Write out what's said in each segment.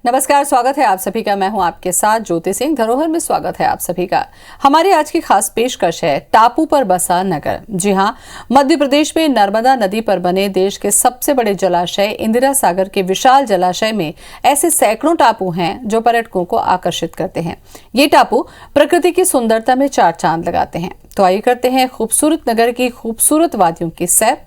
नमस्कार, स्वागत है आप सभी का। मैं हूं आपके साथ ज्योति सिंह। धरोहर में स्वागत है आप सभी का। हमारी आज की खास पेशकश है टापू पर बसा नगर। जी हां, मध्य प्रदेश में नर्मदा नदी पर बने देश के सबसे बड़े जलाशय इंदिरा सागर के विशाल जलाशय में ऐसे सैकड़ों टापू हैं जो पर्यटकों को आकर्षित करते हैं। ये टापू प्रकृति की सुंदरता में चार चांद लगाते हैं। तो आइए करते हैं खूबसूरत नगर की खूबसूरत वादियों की सैर।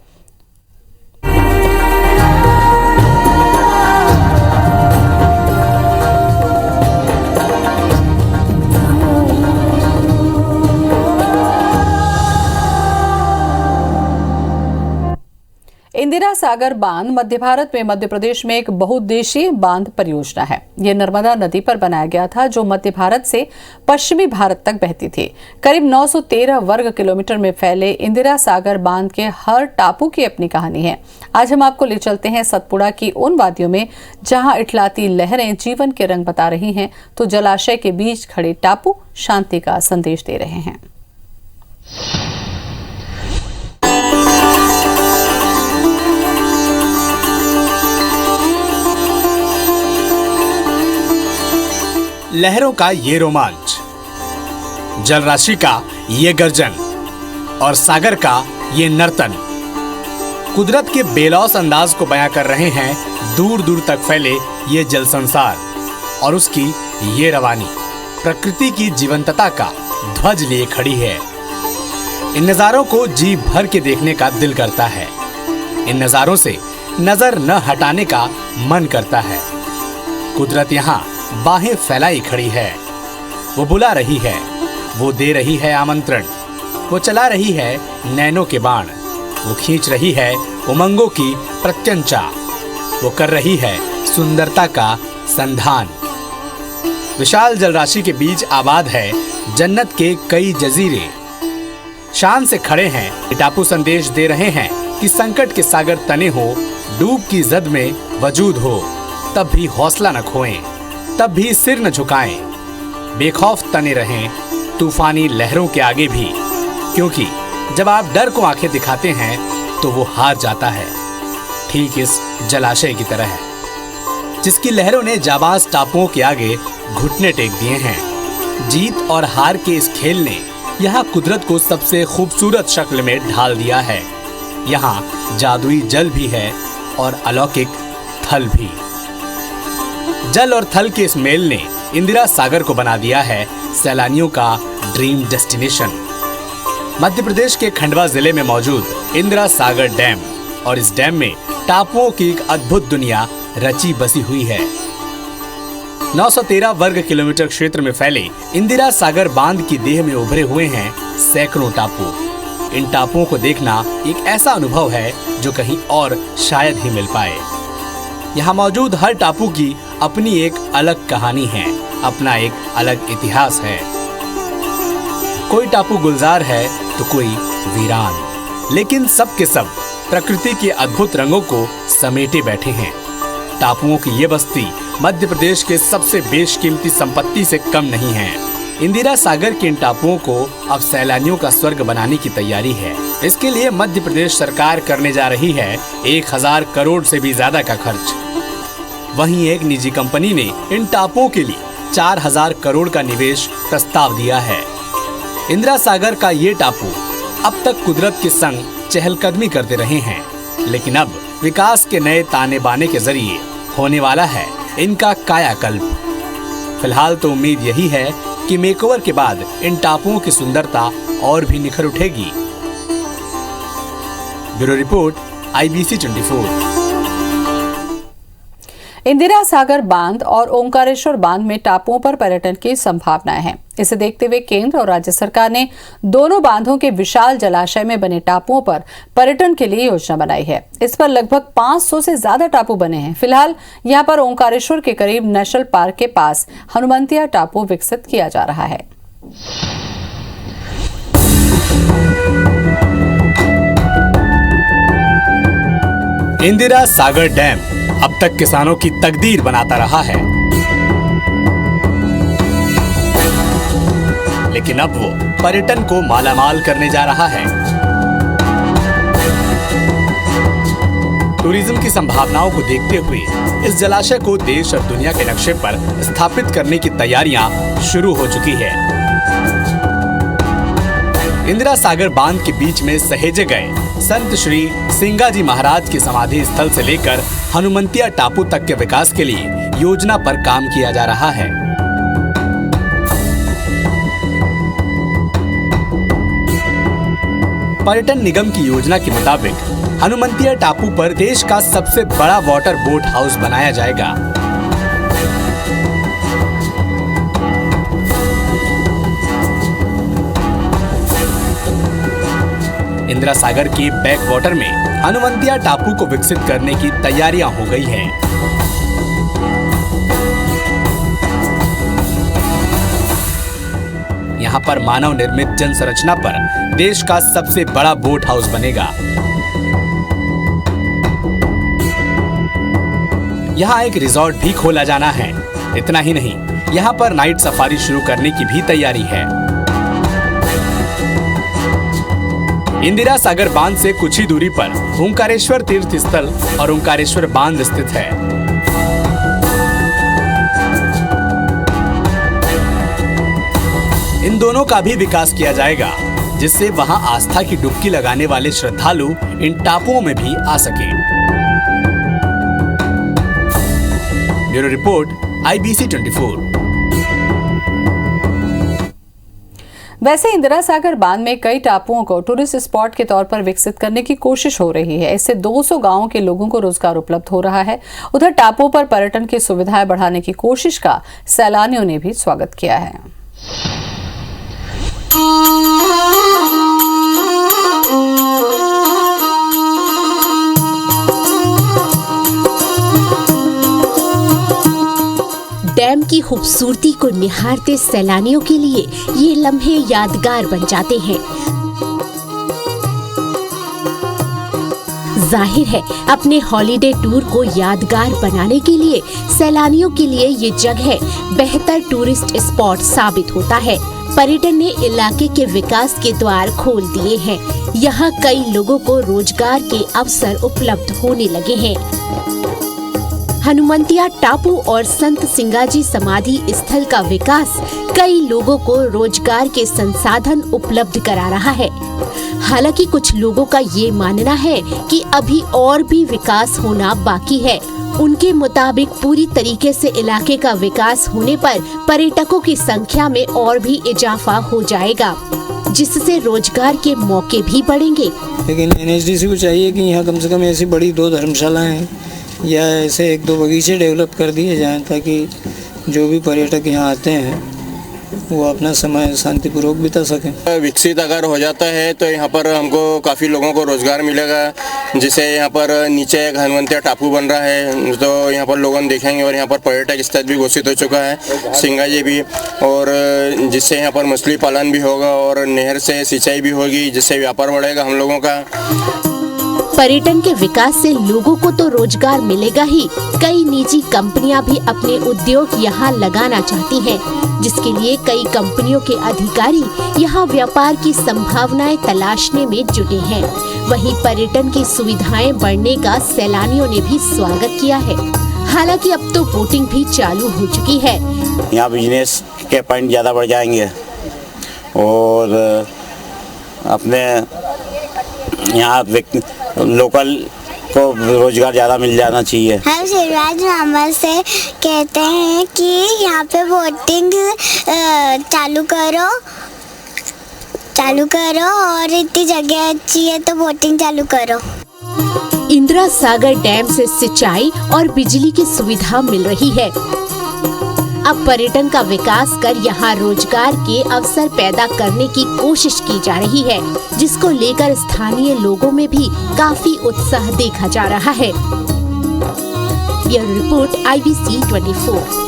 इंदिरा सागर बांध मध्य भारत में मध्य प्रदेश में एक बहुउद्देशीय बांध परियोजना है। यह नर्मदा नदी पर बनाया गया था जो मध्य भारत से पश्चिमी भारत तक बहती थी। करीब 913 वर्ग किलोमीटर में फैले इंदिरा सागर बांध के हर टापू की अपनी कहानी है। आज हम आपको ले चलते हैं सतपुड़ा की उन वादियों में जहां इठलाती लहरें जीवन के रंग बता रही हैं तो जलाशय के बीच खड़े टापू शांति का संदेश दे रहे हैं। लहरों का ये रोमांच, जलराशि का ये गर्जन और सागर का ये नर्तन कुदरत के बेलौस अंदाज को बयां कर रहे हैं। दूर दूर तक फैले ये जल संसार और उसकी ये रवानी प्रकृति की जीवंतता का ध्वज लिए खड़ी है। इन नजारों को जी भर के देखने का दिल करता है। इन नजारों से नजर न हटाने का मन करता है। कुदरत यहाँ बाहें फैलाई खड़ी है। वो बुला रही है, वो दे रही है आमंत्रण, वो चला रही है नैनों के बाण, वो खींच रही है उमंगों की प्रत्यंचा, वो कर रही है सुंदरता का संधान। विशाल जलराशि के बीच आबाद है जन्नत के कई जजीरे। शान से खड़े हैं, टापू संदेश दे रहे हैं कि संकट के सागर तने हो, डूब की जद में वजूद हो, तब भी हौसला न खोएं, तब भी सिर न झुकाएं, बेखौफ तने रहें तूफानी लहरों के आगे भी, क्योंकि जब आप डर को आंखें दिखाते हैं तो वो हार जाता है। ठीक इस जलाशय की तरह है जिसकी लहरों ने जाबाज टापुओं के आगे घुटने टेक दिए हैं। जीत और हार के इस खेल ने यहाँ कुदरत को सबसे खूबसूरत शक्ल में ढाल दिया है। यहाँ जादुई जल भी है और अलौकिक थल भी। जल और थल के इस मेल ने इंदिरा सागर को बना दिया है सैलानियों का ड्रीम डेस्टिनेशन। मध्य प्रदेश के खंडवा जिले में मौजूद इंदिरा सागर डैम, और इस डैम में टापुओं की एक अद्भुत दुनिया रची बसी हुई है। 913 वर्ग किलोमीटर क्षेत्र में फैले इंदिरा सागर बांध की देह में उभरे हुए हैं सैकड़ों टापू। इन टापुओं को देखना एक ऐसा अनुभव है जो कहीं और शायद ही मिल पाए। यहाँ मौजूद हर टापू की अपनी एक अलग कहानी है, अपना एक अलग इतिहास है। कोई टापू गुलजार है तो कोई वीरान, लेकिन सब के सब प्रकृति के अद्भुत रंगों को समेटे बैठे हैं। टापुओं की ये बस्ती मध्य प्रदेश के सबसे बेशकीमती संपत्ति से कम नहीं है। इंदिरा सागर के इन टापुओं को अब सैलानियों का स्वर्ग बनाने की तैयारी है। इसके लिए मध्य प्रदेश सरकार करने जा रही है 1000 करोड़ से भी ज्यादा का खर्च। वहीं एक निजी कंपनी ने इन टापुओं के लिए 4000 करोड़ का निवेश प्रस्ताव दिया है। इंदिरा सागर का ये टापू अब तक कुदरत के संग चहलकदमी करते रहे हैं, लेकिन अब विकास के नए ताने बाने के जरिए होने वाला है इनका कायाकल्प। फिलहाल तो उम्मीद यही है कि मेकओवर के बाद इन टापुओं की सुंदरता और भी निखर उठेगी। Bureau report, IBC 24। Indira Sagar बांध और ओंकारेश्वर बांध में टापुओं पर पर्यटन की संभावनाएं हैं। इसे देखते हुए केंद्र और राज्य सरकार ने दोनों बांधों के विशाल जलाशय में बने टापुओं पर पर्यटन के लिए योजना बनाई है। इस पर लगभग 500 से ज्यादा टापू बने हैं। फिलहाल यहां पर ओंकारेश्वर के करीब नेशनल पार्क के पास हनुमंतिया टापू विकसित किया जा रहा है। इंदिरा सागर डैम अब तक किसानों की तकदीर बनाता रहा है, लेकिन अब वो पर्यटन को मालामाल करने जा रहा है। टूरिज्म की संभावनाओं को देखते हुए इस जलाशय को देश और दुनिया के नक्शे पर स्थापित करने की तैयारियां शुरू हो चुकी है। इंदिरा सागर बांध के बीच में सहेजे गए संत श्री सिंगाजी महाराज की समाधि स्थल से लेकर हनुमंतिया टापू तक के विकास के लिए योजना पर काम किया जा रहा है। पर्यटन निगम की योजना के मुताबिक हनुमंतिया टापू पर देश का सबसे बड़ा वाटर बोट हाउस बनाया जाएगा। इंदिरा सागर के बैक वाटर में हनुमंतिया टापू को विकसित करने की तैयारियां हो गई हैं। यहाँ पर मानव निर्मित जन संरचना पर देश का सबसे बड़ा बोट हाउस बनेगा। यहाँ एक रिजॉर्ट भी खोला जाना है। इतना ही नहीं, यहाँ पर नाइट सफारी शुरू करने की भी तैयारी है। इंदिरा सागर बांध से कुछ ही दूरी पर ओंकारेश्वर तीर्थ स्थल और ओंकारेश्वर बांध स्थित है। इन दोनों का भी विकास किया जाएगा, जिससे वहां आस्था की डुबकी लगाने वाले श्रद्धालु इन टापुओं में भी आ सके। Bureau report, IBC 24। वैसे इंदिरा सागर बांध में कई टापुओं को टूरिस्ट स्पॉट के तौर पर विकसित करने की कोशिश हो रही है। इससे 200 गांवों के लोगों को रोजगार उपलब्ध हो रहा है। उधर टापुओं पर पर्यटन की सुविधाएं बढ़ाने की कोशिश का सैलानियों ने भी स्वागत किया है। डैम की खूबसूरती को निहारते सैलानियों के लिए ये लम्हे यादगार बन जाते हैं। जाहिर है, अपने हॉलिडे टूर को यादगार बनाने के लिए सैलानियों के लिए ये जगह बेहतर टूरिस्ट स्पॉट साबित होता है। पर्यटन ने इलाके के विकास के द्वार खोल दिए हैं। यहाँ कई लोगों को रोजगार के अवसर उपलब्ध होने लगे हैं। हनुमंतिया टापू और संत सिंगाजी समाधि स्थल का विकास कई लोगों को रोजगार के संसाधन उपलब्ध करा रहा है। हालांकि कुछ लोगों का ये मानना है कि अभी और भी विकास होना बाकी है। उनके मुताबिक पूरी तरीके से इलाके का विकास होने पर पर्यटकों की संख्या में और भी इजाफा हो जाएगा, जिससे रोजगार के मौके भी बढ़ेंगे। लेकिन NHDC को चाहिए कि यहाँ कम से कम ऐसी बड़ी 2 धर्मशालाएं या ऐसे 1-2 बगीचे डेवलप कर दिए जाएं, ताकि जो भी पर्यटक यहाँ आते हैं वो अपना समय शांतिपूर्वक बिता सकें। विकसित अगर हो जाता है तो यहाँ पर हमको काफ़ी लोगों को रोज़गार मिलेगा, जिससे यहाँ पर नीचे एक हनुमंतिया टापू बन रहा है तो यहाँ पर लोगों देखेंगे, और यहाँ पर पर्यटक स्थल भी घोषित हो चुका है सिंगाजी भी, और जिससे यहाँ पर मछली पालन भी होगा और नहर से सिंचाई भी होगी, जिससे व्यापार बढ़ेगा हम लोगों का। पर्यटन के विकास से लोगों को तो रोजगार मिलेगा ही, कई निजी कंपनियां भी अपने उद्योग यहाँ लगाना चाहती हैं, जिसके लिए कई कंपनियों के अधिकारी यहाँ व्यापार की संभावनाएं तलाशने में जुटे हैं। वहीं पर्यटन की सुविधाएं बढ़ने का सैलानियों ने भी स्वागत किया है। हालांकि अब तो बोटिंग भी चालू हो चुकी है। यहाँ बिजनेस के पॉइंट ज़्यादा बढ़ जाएंगे और अपने यहाँ लोकल को रोजगार ज़्यादा मिल जाना चाहिए। हम शिवराज मामा से कहते हैं कि यहाँ पे बोटिंग चालू करो और इतनी जगह अच्छी है तो बोटिंग चालू करो। इंदिरा सागर डैम से सिंचाई और बिजली की सुविधा मिल रही है। अब पर्यटन का विकास कर यहाँ रोजगार के अवसर पैदा करने की कोशिश की जा रही है, जिसको लेकर स्थानीय लोगों में भी काफी उत्साह देखा जा रहा है। Bureau report, IBC 24।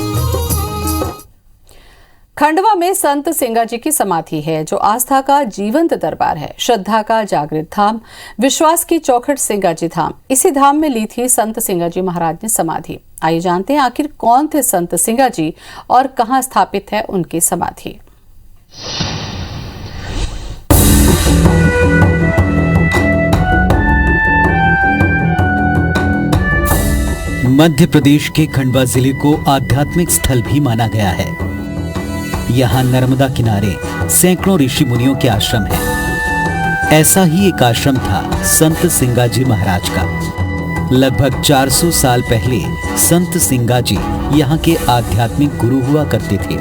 खंडवा में संत सिंगाजी की समाधि है, जो आस्था का जीवंत दरबार है, श्रद्धा का जागृत धाम, विश्वास की चौखट सिंगाजी धाम। इसी धाम में ली थी संत सिंगाजी महाराज ने समाधि। आइए जानते हैं आखिर कौन थे संत सिंगाजी और कहां स्थापित है उनकी समाधि। मध्य प्रदेश के खंडवा जिले को आध्यात्मिक स्थल भी माना गया है। यहाँ नर्मदा किनारे सैकड़ों ऋषि मुनियों के आश्रम हैं। ऐसा ही एक आश्रम था संत सिंगाजी महाराज का। लगभग 400 साल पहले संत सिंगाजी यहाँ के आध्यात्मिक गुरु हुआ करते थे।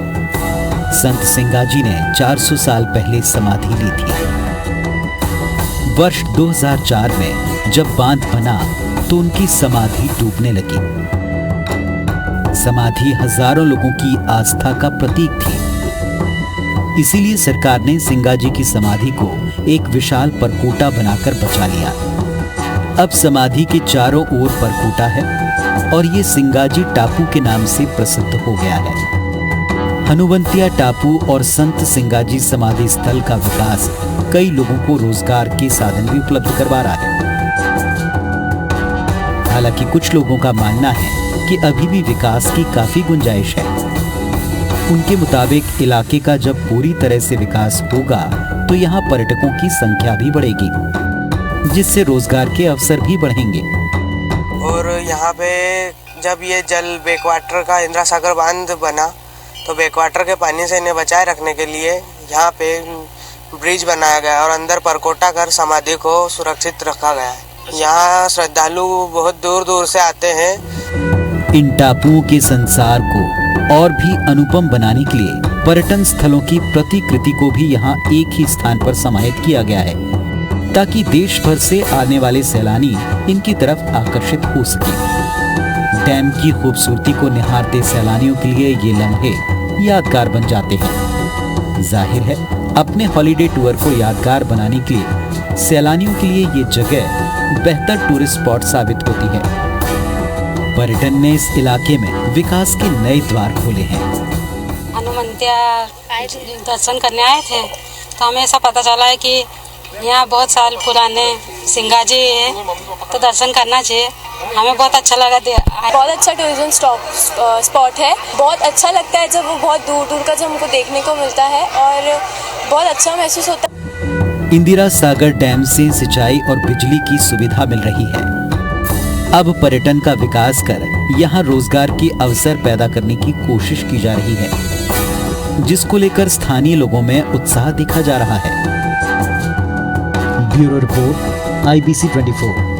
संत सिंगाजी ने 400 साल पहले समाधि ली थी। वर्ष 2004 में जब बांध बना तो उनकी समाधि डूबने लगी। समाधि हजारों लोगों की आस्था का प्रतीक थी। इसीलिए सरकार ने सिंगाजी की समाधि को एक विशाल परकोटा बनाकर बचा लिया। अब समाधि के चारों ओर परकोटा है और ये सिंगाजी टापू के नाम से प्रसिद्ध हो गया है। हनुवंतिया टापू और संत सिंगाजी समाधि स्थल का विकास कई लोगों को रोजगार के साधन भी उपलब्ध करवा रहा है। हालांकि कुछ लोगों का मानना है कि अभी भी विकास की काफी गुंजाइश है। उनके मुताबिक इलाके का जब पूरी तरह से विकास होगा तो यहाँ पर्यटकों की संख्या भी बढ़ेगी, जिससे रोजगार के अवसर भी बढ़ेंगे। और यहाँ पे जब ये जल बैकवाटर का इंदिरा सागर बांध बना तो बैकवाटर के पानी से इन्हें बचाए रखने के लिए यहाँ पे ब्रिज बनाया गया और अंदर परकोटा कर समाधि को सुरक्षित रखा गया है। यहाँ श्रद्धालु बहुत दूर दूर से आते हैं। इन टापुओं के संसार को और भी अनुपम बनाने के लिए पर्यटन स्थलों की प्रतिकृति को भी यहाँ एक ही स्थान पर समाहित किया गया है, ताकि देश भर से आने वाले सैलानी इनकी तरफ आकर्षित हो सके। डैम की खूबसूरती को निहारते सैलानियों के लिए ये लम्हे यादगार बन जाते हैं। जाहिर है, अपने हॉलिडे टूर को यादगार बनाने के लिए सैलानियों के लिए ये जगह बेहतर टूरिस्ट स्पॉट साबित होती है। पर्यटन ने इस इलाके में विकास के नए द्वार खोले हैं। हनुमंतिया दर्शन करने आए थे तो हमें ऐसा पता चला है कि यहाँ बहुत साल पुराने सिंगाजी है, तो दर्शन करना चाहिए। हमें बहुत अच्छा लगा। बहुत अच्छा टूरिज्म स्पॉट है। बहुत अच्छा लगता है जब वो बहुत दूर दूर का जब हमको देखने को मिलता है और बहुत अच्छा महसूस होता है। इंदिरा सागर डैम से सिंचाई और बिजली की सुविधा मिल रही है। अब पर्यटन का विकास कर यहाँ रोजगार के अवसर पैदा करने की कोशिश की जा रही है, जिसको लेकर स्थानीय लोगों में उत्साह दिखा जा रहा है। Bureau report, IBC 24।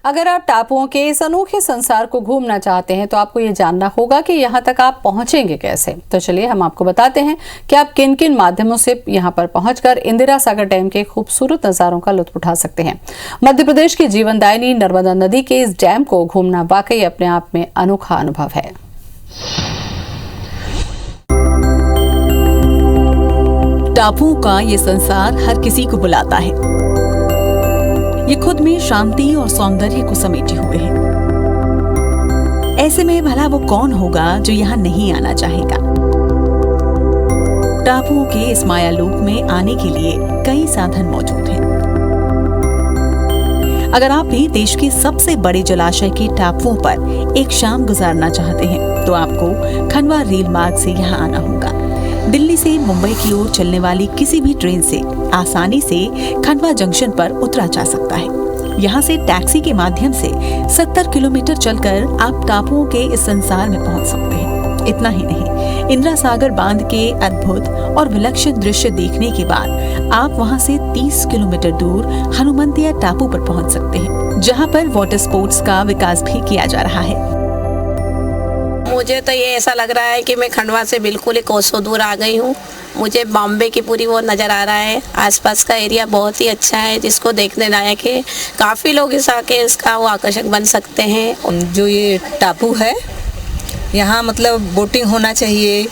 अगर आप टापुओं के इस अनोखे संसार को घूमना चाहते हैं तो आपको ये जानना होगा कि यहाँ तक आप पहुँचेंगे कैसे। तो चलिए हम आपको बताते हैं कि आप किन किन माध्यमों से यहाँ पर पहुँचकर इंदिरा सागर डैम के खूबसूरत नज़ारों का लुत्फ उठा सकते हैं। मध्य प्रदेश की जीवनदायिनी नर्मदा नदी के इस डैम को घूमना वाकई अपने आप में अनोखा अनुभव है। टापुओं का ये संसार हर किसी को बुलाता है। ये खुद में शांति और सौंदर्य को समेटे हुए है। ऐसे में भला वो कौन होगा जो यहाँ नहीं आना चाहेगा। टापुओं के इस मायालोक में आने के लिए कई साधन मौजूद हैं। अगर आप भी देश के सबसे बड़े जलाशय के टापुओं पर एक शाम गुजारना चाहते हैं तो आपको खंडवा रेल मार्ग से यहाँ आना होगा। दिल्ली से मुंबई की ओर चलने वाली किसी भी ट्रेन से आसानी से खंडवा जंक्शन पर उतरा जा सकता है। यहाँ से टैक्सी के माध्यम से 70 किलोमीटर चलकर आप टापुओं के इस संसार में पहुँच सकते हैं। इतना ही नहीं, इंदिरा सागर बांध के अद्भुत और विलक्षण दृश्य देखने के बाद आप वहाँ से 30 किलोमीटर दूर हनुमंतिया टापू पर पहुँच सकते हैं, जहाँ पर वाटर स्पोर्ट्स का विकास भी किया जा रहा है। मुझे तो ये ऐसा लग रहा है कि मैं खंडवा से बिल्कुल ही कोसों दूर आ गई हूँ। मुझे बॉम्बे की पूरी वो नज़र आ रहा है। आसपास का एरिया बहुत ही अच्छा है, जिसको देखने लायक है। काफ़ी लोग इस आके इसका वो आकर्षक बन सकते हैं। जो ये टापू है, यहाँ मतलब बोटिंग होना चाहिए,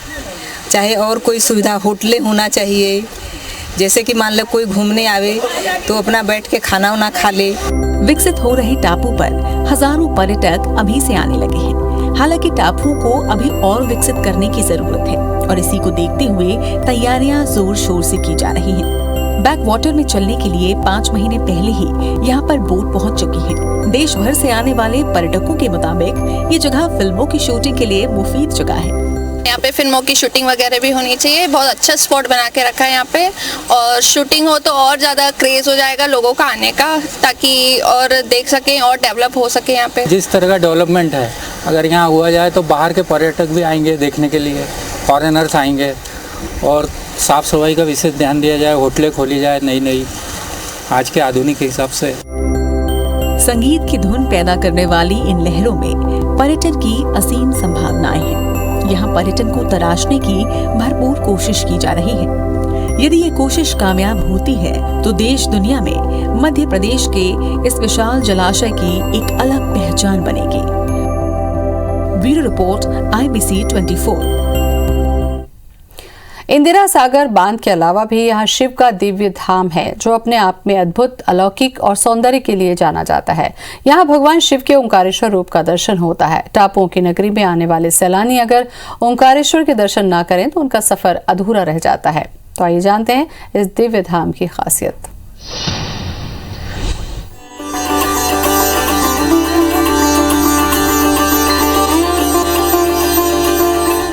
चाहे और कोई सुविधा होटलें होना चाहिए। जैसे कि मान लो कोई घूमने आवे तो अपना बैठ के खाना वाना खा ले। विकसित हो रहे टापू पर हजारों पर्यटक अभी से आने लगे हैं। हालांकि टापुओं को अभी और विकसित करने की जरूरत है और इसी को देखते हुए तैयारियां जोर शोर से की जा रही हैं। बैक वाटर में चलने के लिए 5 महीने पहले ही यहाँ पर बोट पहुँच चुकी है। देश भर से आने वाले पर्यटकों के मुताबिक ये जगह फिल्मों की शूटिंग के लिए मुफीद जगह है। यहाँ पे फिल्मों की शूटिंग वगैरह भी होनी चाहिए। बहुत अच्छा स्पॉट बना के रखा है यहाँ पे, और शूटिंग हो तो और ज़्यादा क्रेज हो जाएगा लोगों का आने का, ताकि और देख सकें और डेवलप हो सके यहाँ पे। जिस तरह का डेवलपमेंट है अगर यहाँ हुआ जाए तो बाहर के पर्यटक भी आएंगे देखने के लिए, फॉरेनर्स आएंगे, और साफ़ सफाई का विशेष ध्यान दिया जाए, होटलें खोली जाए नई नई आज के आधुनिक हिसाब से। संगीत की धुन पैदा करने वाली इन लहरों में पर्यटन की असीम संभावनाएं हैं। यहाँ पर्यटन को तराशने की भरपूर कोशिश की जा रही है। यदि ये कोशिश कामयाब होती है तो देश दुनिया में मध्य प्रदेश के इस विशाल जलाशय की एक अलग पहचान बनेगी। Bureau report IBC 24। Indira Sagar बांध के अलावा भी यहाँ शिव का दिव्य धाम है जो अपने आप में अद्भुत, अलौकिक और सौंदर्य के लिए जाना जाता है। यहाँ भगवान शिव के ओंकारेश्वर रूप का दर्शन होता है। टापुओं की नगरी में आने वाले सैलानी अगर ओंकारेश्वर के दर्शन ना करें तो उनका सफर अधूरा रह जाता है। तो आइए जानते हैं इस दिव्य धाम की खासियत।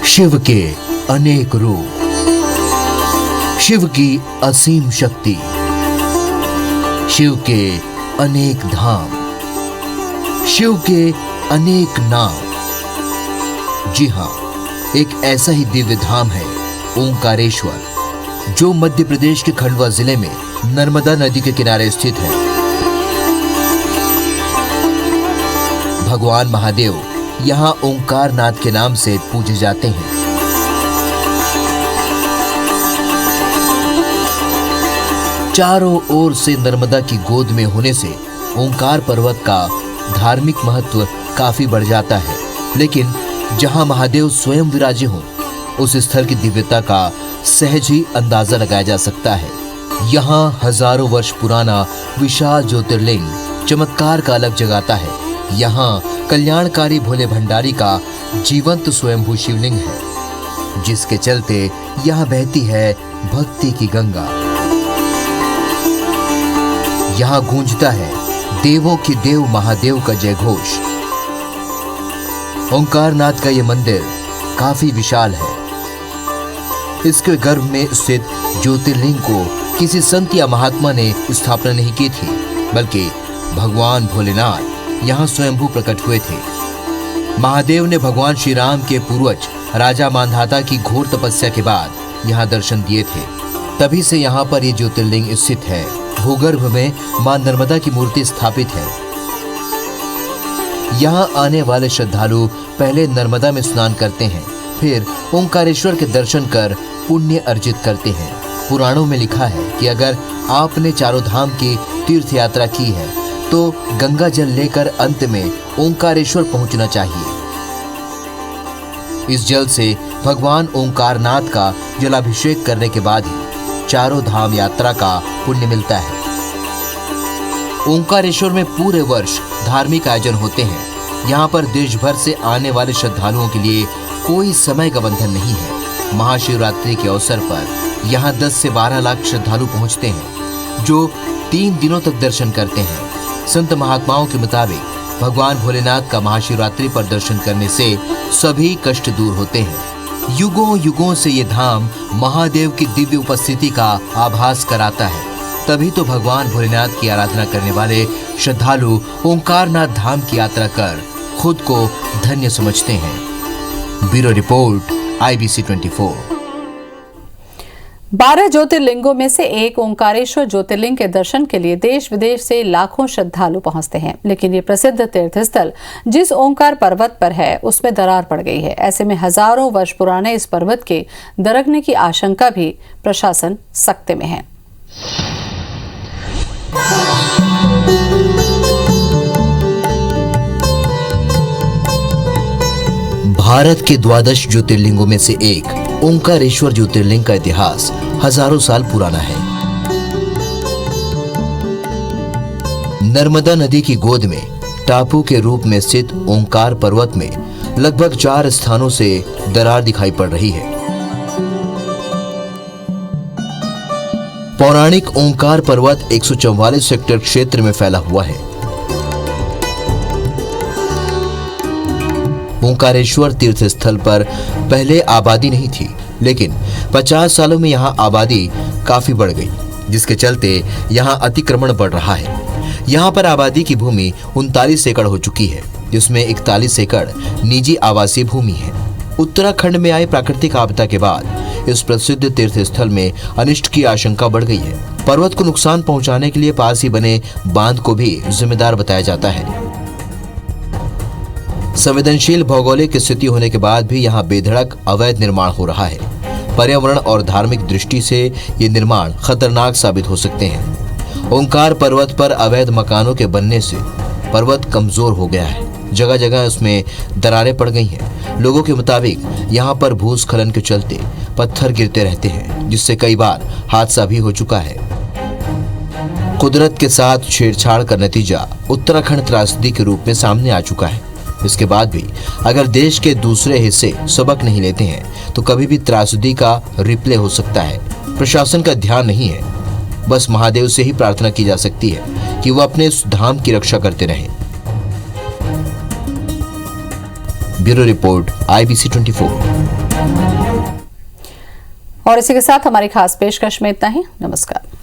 शिव के अनेक रूप, शिव की असीम शक्ति, शिव के अनेक धाम, शिव के अनेक नाम। जी हाँ, एक ऐसा ही दिव्य धाम है ओंकारेश्वर, जो मध्य प्रदेश के खंडवा जिले में नर्मदा नदी के किनारे स्थित है। भगवान महादेव यहाँ ओंकारनाथ के नाम से पूजे जाते हैं। चारों ओर से नर्मदा की गोद में होने से ओंकार पर्वत का धार्मिक महत्व काफी बढ़ जाता है, लेकिन जहां महादेव स्वयं विराजे हों, उस स्थल की दिव्यता का सहज ही अंदाजा लगाया जा सकता है। यहाँ हजारों वर्ष पुराना विशाल ज्योतिर्लिंग चमत्कार का अलग जगाता है। यहाँ कल्याणकारी भोले भंडारी का जीवंत स्वयंभू शिवलिंग है, जिसके चलते यहाँ बहती है भक्ति की गंगा। यहाँ गूंजता है देवों की देव महादेव का जय घोष। ओंकारनाथ का ये मंदिर काफी विशाल है। इसके गर्भ में स्थित ज्योतिर्लिंग को किसी संत या महात्मा ने स्थापना नहीं की थी, बल्कि भगवान भोलेनाथ यहाँ स्वयंभू प्रकट हुए थे। महादेव ने भगवान श्री राम के पूर्वज राजा मांधाता की घोर तपस्या के बाद यहाँ दर्शन दिए थे। तभी से यहाँ पर ये ज्योतिर्लिंग स्थित है। भूगर्भ में मां नर्मदा की मूर्ति स्थापित है। यहाँ आने वाले श्रद्धालु पहले नर्मदा में स्नान करते हैं, फिर ओंकारेश्वर के दर्शन कर पुण्य अर्जित करते हैं। पुराणों में लिखा है कि अगर आपने चारों धाम की तीर्थ यात्रा की है तो गंगा जल लेकर अंत में ओंकारेश्वर पहुंचना चाहिए। इस जल से भगवान ओंकारनाथ का जलाभिषेक करने के बाद ही चारों धाम यात्रा का पुण्य मिलता है। ओंकारेश्वर में पूरे वर्ष धार्मिक आयोजन होते हैं। यहाँ पर देश भर से आने वाले श्रद्धालुओं के लिए कोई समय का बंधन नहीं है। महाशिवरात्रि के अवसर पर यहाँ 10 से 12 लाख श्रद्धालु पहुँचते हैं, जो 3 दिनों तक दर्शन करते हैं। संत महात्माओं के मुताबिक भगवान भोलेनाथ का महाशिवरात्रि पर दर्शन करने से सभी कष्ट दूर होते हैं। युगों युगों से ये धाम महादेव की दिव्य उपस्थिति का आभास कराता है। तभी तो भगवान भोलेनाथ की आराधना करने वाले श्रद्धालु ओंकारनाथ धाम की यात्रा कर खुद को धन्य समझते हैं। Bureau report IBC 24। 12 ज्योतिर्लिंगों में से एक ओंकारेश्वर ज्योतिर्लिंग के दर्शन के लिए देश विदेश से लाखों श्रद्धालु पहुंचते हैं, लेकिन ये प्रसिद्ध तीर्थस्थल जिस ओंकार पर्वत पर है उसमें दरार पड़ गई है। ऐसे में हजारों वर्ष पुराने इस पर्वत के दरकने की आशंका भी प्रशासन सख्ते में है। भारत के 12 ज्योतिर्लिंगों में से एक ओंकारेश्वर ज्योतिर्लिंग का इतिहास हजारों साल पुराना है। नर्मदा नदी की गोद में टापू के रूप में स्थित ओंकार पर्वत में लगभग 4 स्थानों से दरार दिखाई पड़ रही है। पौराणिक ओंकार पर्वत 144 हेक्टेयर क्षेत्र में फैला हुआ है। ओंकारेश्वर तीर्थ स्थल पर पहले आबादी नहीं थी, लेकिन 50 सालों में यहाँ आबादी काफी बढ़ गई, जिसके चलते यहाँ अतिक्रमण बढ़ रहा है। यहाँ पर आबादी की भूमि 39 एकड़ हो चुकी है, जिसमें 41 एकड़ निजी आवासीय भूमि है। उत्तराखंड में आई प्राकृतिक आपदा के बाद इस प्रसिद्ध तीर्थ स्थल में अनिष्ट की आशंका बढ़ गई है। पर्वत को नुकसान पहुंचाने के लिए पास ही बने बांध को भी जिम्मेदार बताया जाता है। संवेदनशील भौगोलिक स्थिति होने के बाद भी यहाँ बेधड़क अवैध निर्माण हो रहा है। पर्यावरण और धार्मिक दृष्टि से ये निर्माण खतरनाक साबित हो सकते हैं। ओंकार पर्वत पर अवैध मकानों के बनने से पर्वत कमजोर हो गया है। जगह जगह इसमें दरारें पड़ गई हैं। लोगों के मुताबिक यहाँ पर भूस्खलन के चलते पत्थर गिरते रहते हैं, जिससे कई बार हादसा भी हो चुका है। कुदरत के साथ छेड़छाड़ का नतीजा उत्तराखंड त्रासदी के रूप में सामने आ चुका है। इसके बाद भी अगर देश के दूसरे हिस्से सबक नहीं लेते हैं तो कभी भी त्रासदी का रिप्ले हो सकता है। प्रशासन का ध्यान नहीं है, बस महादेव से ही प्रार्थना की जा सकती है कि वो अपने इस धाम की रक्षा करते रहें। Bureau report IBC 24। और इसी के साथ हमारी खास पेशकश में इतना ही। नमस्कार।